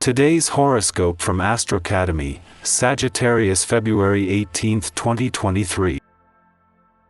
Today's horoscope from Astrocademy, Sagittarius February 18, 2023.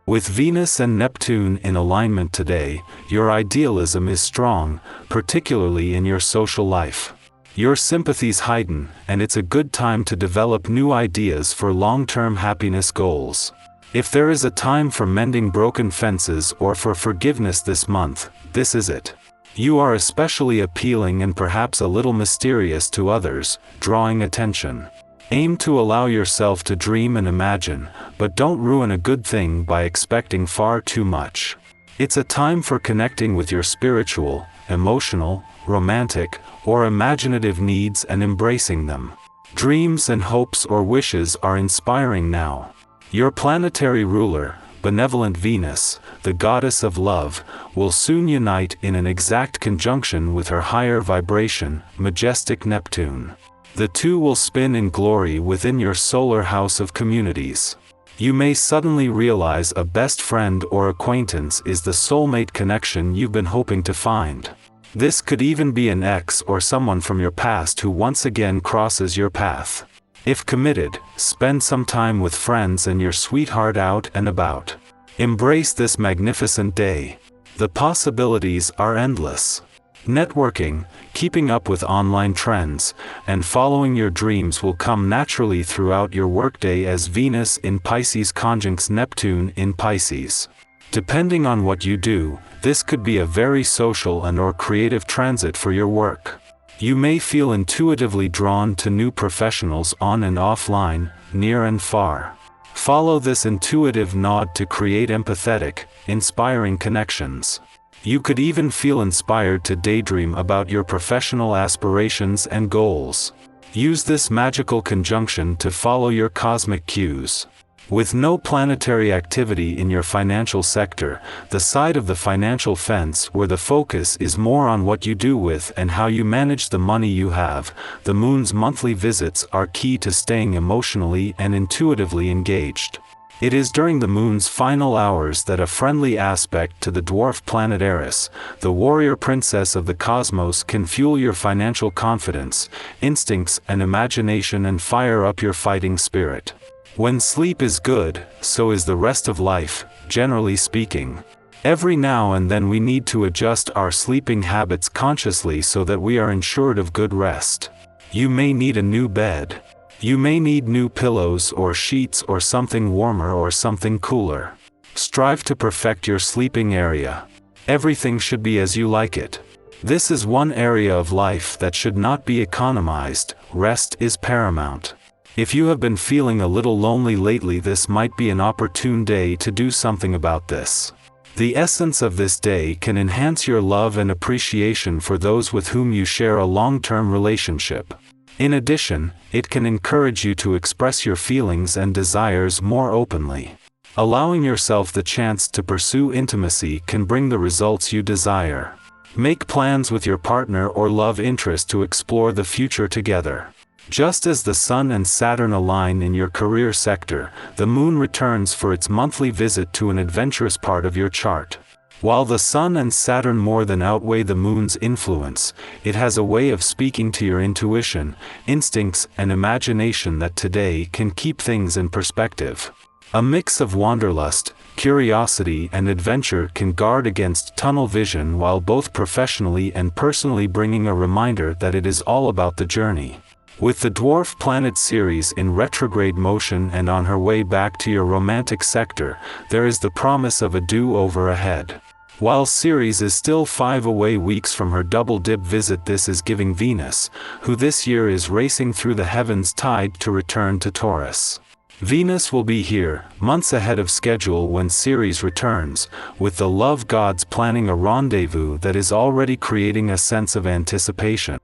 With Venus and Neptune in alignment today, your idealism is strong, particularly in your social life. Your sympathies heighten, and it's a good time to develop new ideas for long-term happiness goals. If there is a time for mending broken fences or for forgiveness this month, this is it. You are especially appealing and perhaps a little mysterious to others, drawing attention. Aim to allow yourself to dream and imagine, but don't ruin a good thing by expecting far too much. It's a time for connecting with your spiritual, emotional, romantic, or imaginative needs and embracing them. Dreams and hopes or wishes are inspiring now. Your planetary ruler, benevolent Venus, the goddess of love, will soon unite in an exact conjunction with her higher vibration, majestic Neptune. The two will spin in glory within your solar house of communities. You may suddenly realize a best friend or acquaintance is the soulmate connection you've been hoping to find. This could even be an ex or someone from your past who once again crosses your path. If committed, spend some time with friends and your sweetheart out and about. Embrace this magnificent day. The possibilities are endless. Networking, keeping up with online trends, and following your dreams will come naturally throughout your workday as Venus in Pisces conjuncts Neptune in Pisces. Depending on what you do, this could be a very social and/or creative transit for your work. You may feel intuitively drawn to new professionals on and offline, near and far. Follow this intuitive nod to create empathetic, inspiring connections. You could even feel inspired to daydream about your professional aspirations and goals. Use this magical conjunction to follow your cosmic cues. With no planetary activity in your financial sector, the side of the financial fence where the focus is more on what you do with and how you manage the money you have, the moon's monthly visits are key to staying emotionally and intuitively engaged. It is during the moon's final hours that a friendly aspect to the dwarf planet Eris, the warrior princess of the cosmos, can fuel your financial confidence, instincts and imagination and fire up your fighting spirit. When sleep is good, so is the rest of life, generally speaking. Every now and then we need to adjust our sleeping habits consciously so that we are ensured of good rest. You may need a new bed. You may need new pillows or sheets or something warmer or something cooler. Strive to perfect your sleeping area. Everything should be as you like it. This is one area of life that should not be economized. Rest is paramount. If you have been feeling a little lonely lately, this might be an opportune day to do something about this. The essence of this day can enhance your love and appreciation for those with whom you share a long-term relationship. In addition, it can encourage you to express your feelings and desires more openly. Allowing yourself the chance to pursue intimacy can bring the results you desire. Make plans with your partner or love interest to explore the future together. Just as the Sun and Saturn align in your career sector, the Moon returns for its monthly visit to an adventurous part of your chart. While the Sun and Saturn more than outweigh the Moon's influence, it has a way of speaking to your intuition, instincts, and imagination that today can keep things in perspective. A mix of wanderlust, curiosity, and adventure can guard against tunnel vision while both professionally and personally bringing a reminder that it is all about the journey. With the dwarf planet Ceres in retrograde motion and on her way back to your romantic sector, there is the promise of a do-over ahead. While Ceres is still 5 away weeks from her double-dip visit, this is giving Venus, who this year is racing through the heavens tide to return to Taurus. Venus will be here, months ahead of schedule when Ceres returns, with the love gods planning a rendezvous that is already creating a sense of anticipation.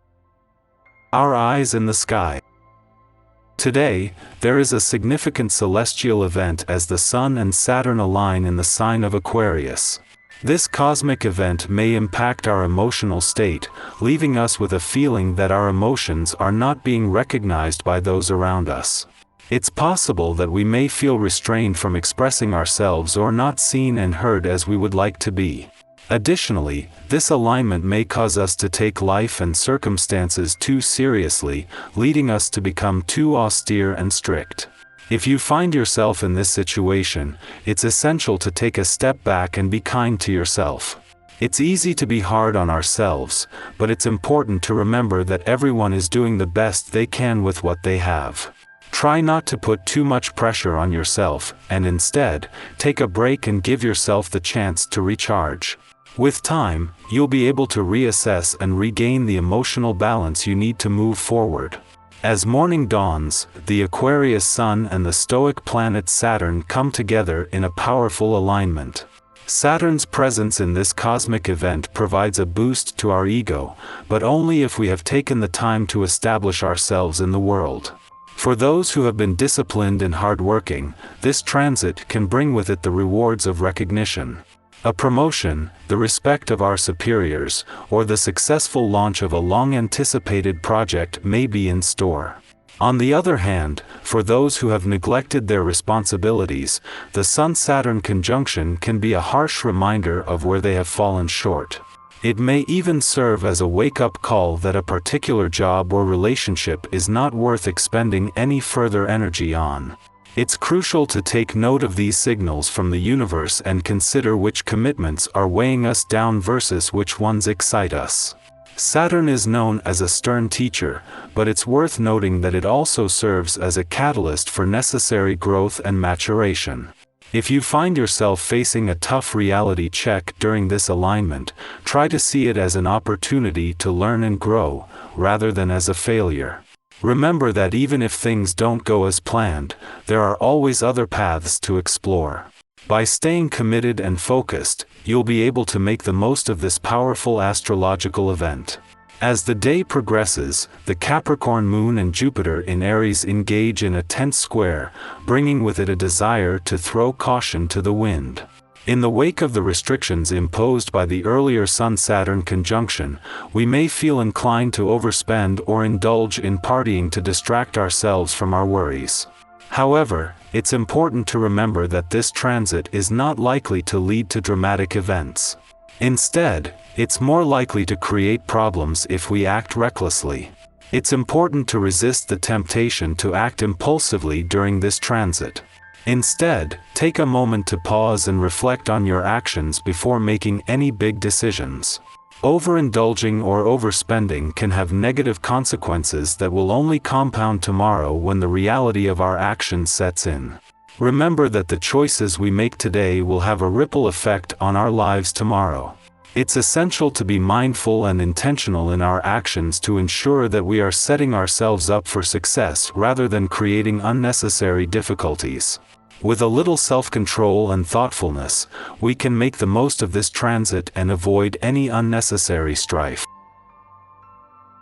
Our eyes in the sky. Today, there is a significant celestial event as the Sun and Saturn align in the sign of Aquarius. This cosmic event may impact our emotional state, leaving us with a feeling that our emotions are not being recognized by those around us. It's possible that we may feel restrained from expressing ourselves or not seen and heard as we would like to be. Additionally, this alignment may cause us to take life and circumstances too seriously, leading us to become too austere and strict. If you find yourself in this situation, it's essential to take a step back and be kind to yourself. It's easy to be hard on ourselves, but it's important to remember that everyone is doing the best they can with what they have. Try not to put too much pressure on yourself, and instead, take a break and give yourself the chance to recharge. With time, you'll be able to reassess and regain the emotional balance you need to move forward. As morning dawns, the Aquarius Sun and the Stoic planet Saturn come together in a powerful alignment. Saturn's presence in this cosmic event provides a boost to our ego, but only if we have taken the time to establish ourselves in the world. For those who have been disciplined and hardworking, this transit can bring with it the rewards of recognition. A promotion, the respect of our superiors, or the successful launch of a long-anticipated project may be in store. On the other hand, for those who have neglected their responsibilities, the Sun-Saturn conjunction can be a harsh reminder of where they have fallen short. It may even serve as a wake-up call that a particular job or relationship is not worth expending any further energy on. It's crucial to take note of these signals from the universe and consider which commitments are weighing us down versus which ones excite us. Saturn is known as a stern teacher, but it's worth noting that it also serves as a catalyst for necessary growth and maturation. If you find yourself facing a tough reality check during this alignment, try to see it as an opportunity to learn and grow, rather than as a failure. Remember that even if things don't go as planned, there are always other paths to explore. By staying committed and focused, you'll be able to make the most of this powerful astrological event. As the day progresses, the Capricorn Moon and Jupiter in Aries engage in a tense square, bringing with it a desire to throw caution to the wind. In the wake of the restrictions imposed by the earlier Sun-Saturn conjunction, we may feel inclined to overspend or indulge in partying to distract ourselves from our worries. However, it's important to remember that this transit is not likely to lead to dramatic events. Instead, it's more likely to create problems if we act recklessly. It's important to resist the temptation to act impulsively during this transit. Instead, take a moment to pause and reflect on your actions before making any big decisions. Overindulging or overspending can have negative consequences that will only compound tomorrow when the reality of our actions sets in. Remember that the choices we make today will have a ripple effect on our lives tomorrow. It's essential to be mindful and intentional in our actions to ensure that we are setting ourselves up for success rather than creating unnecessary difficulties. With a little self-control and thoughtfulness, we can make the most of this transit and avoid any unnecessary strife.